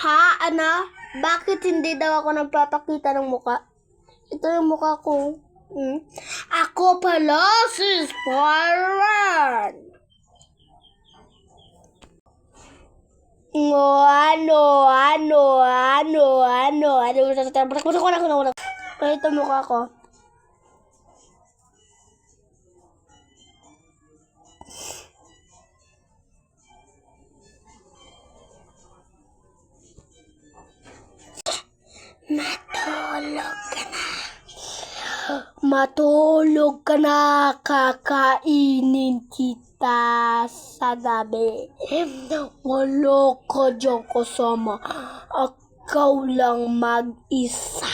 Ha? Ano? Bakit hindi daw ako nagpapakita ng muka? Ito yung muka ko. Ako pala si Spider-Man! Ito mukha ko. Matulog ka na, kakainin kita sa gabi. Wala ka dyan kasama. Ikaw lang mag-isa.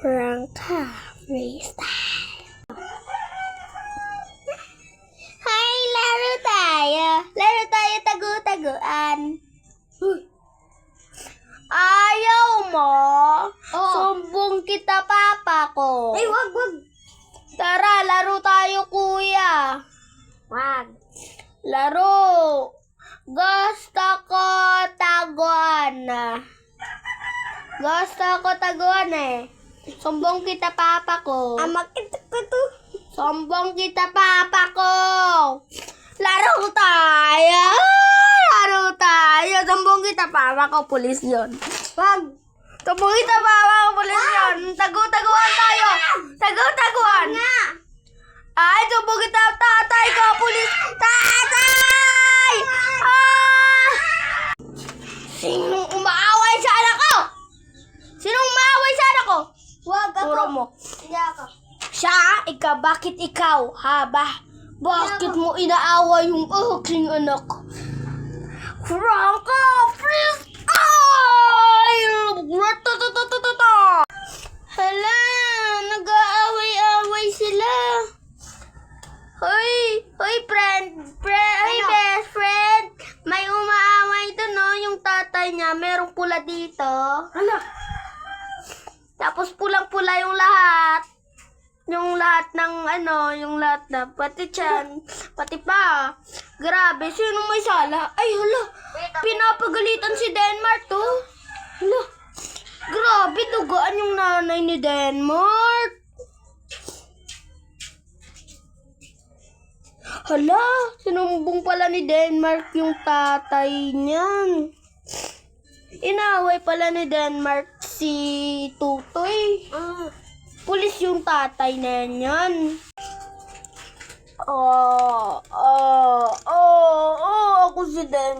Franca Freestyle. Hi, laro tayo. Laro tayo tagu-taguan. Ayaw mo? Sumbong kita, papa ko. Ay, wag. Tara, laro tayo, kuya. Wag. Laro. Gusto ko taguan. Gusto ko taguan eh. Sumbong kita, papa ko. Makita ko to. Sumbong kita, papa ko. Laro tayo. Laro tayo. Sumbong kita, papa ko. Pulis yun. Wag. Sumbong kita, papa ko. Pulis yun. Tagu-taguan tayo. Tagu-taguan. Nga. Ay, sumbong kita, tatay ko. Pulis. Tatay! Ah! Sinong umaaway sa anak ko? Sinong umaaway sa anak ko? Wag ako. Turo mo. Hindi ako. Siya, bakit ikaw? Bakit mo inaawa yung aking anak? Franca Freestyle! Hala, nag-aaway-aaway sila. Hoy, best friend. May umaaway doon, no? Yung tatay niya, merong pula dito. Ano? Tapos pulang-pula yung lahat. Yung lahat ng yung lahat na, pati tiyan, pati pa. Grabe, sino may sala? Ay, hala, pinapagalitan si Denmark to. Hala, grabe, dugaan yung nanay ni Denmark. Hala, sinumbong pala ni Denmark yung tatay niyan. Inaway pala ni Denmark si Tutoy. Pulis yung tatay na yan. Ako si Denmark.